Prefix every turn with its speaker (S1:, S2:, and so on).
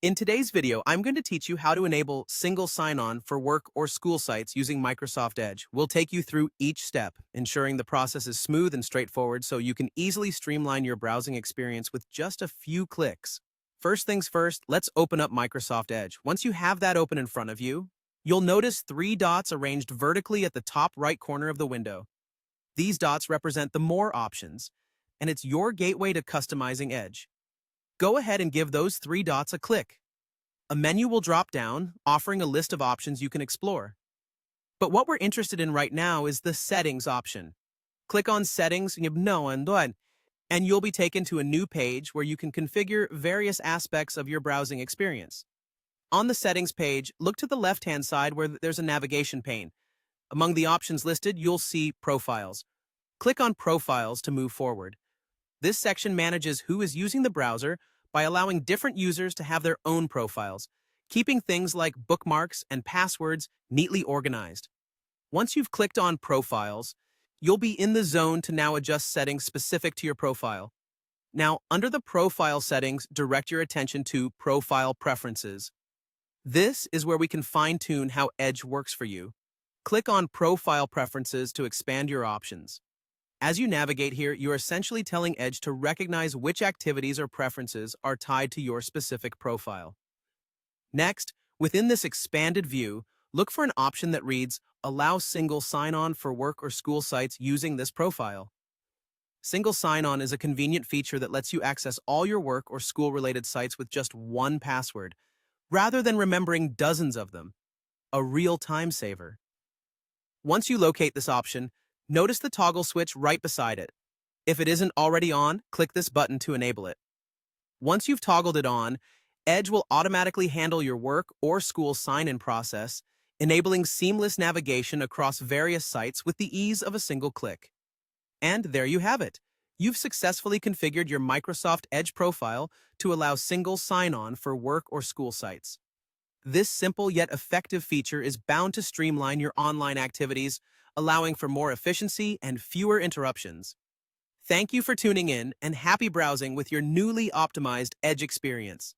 S1: In today's video, I'm going to teach you how to enable single sign-on for work or school sites using Microsoft Edge. We'll take you through each step, ensuring the process is smooth and straightforward so you can easily streamline your browsing experience with just a few clicks. First things first, let's open up Microsoft Edge. Once you have that open in front of you, you'll notice three dots arranged vertically at the top right corner of the window. These dots represent the More options, and it's your gateway to customizing Edge. Go ahead and give those three dots a click. A menu will drop down, offering a list of options you can explore. But what we're interested in right now is the Settings option. Click on Settings, and you'll be taken to a new page where you can configure various aspects of your browsing experience. On the Settings page, look to the left-hand side where there's a navigation pane. Among the options listed, you'll see Profiles. Click on Profiles to move forward. This section manages who is using the browser by allowing different users to have their own profiles, keeping things like bookmarks and passwords neatly organized. Once you've clicked on Profiles, you'll be in the zone to now adjust settings specific to your profile. Now, under the Profile settings, direct your attention to Profile Preferences. This is where we can fine-tune how Edge works for you. Click on Profile Preferences to expand your options. As you navigate here, you're essentially telling Edge to recognize which activities or preferences are tied to your specific profile. Next, within this expanded view, look for an option that reads, Allow single sign-on for work or school sites using this profile. Single sign-on is a convenient feature that lets you access all your work or school-related sites with just one password, rather than remembering dozens of them. A real time saver. Once you locate this option, notice the toggle switch right beside it. If it isn't already on, click this button to enable it. Once you've toggled it on, Edge will automatically handle your work or school sign-in process, enabling seamless navigation across various sites with the ease of a single click. And there you have it. You've successfully configured your Microsoft Edge profile to allow single sign-on for work or school sites. This simple yet effective feature is bound to streamline your online activities, allowing for more efficiency and fewer interruptions. Thank you for tuning in and happy browsing with your newly optimized Edge experience.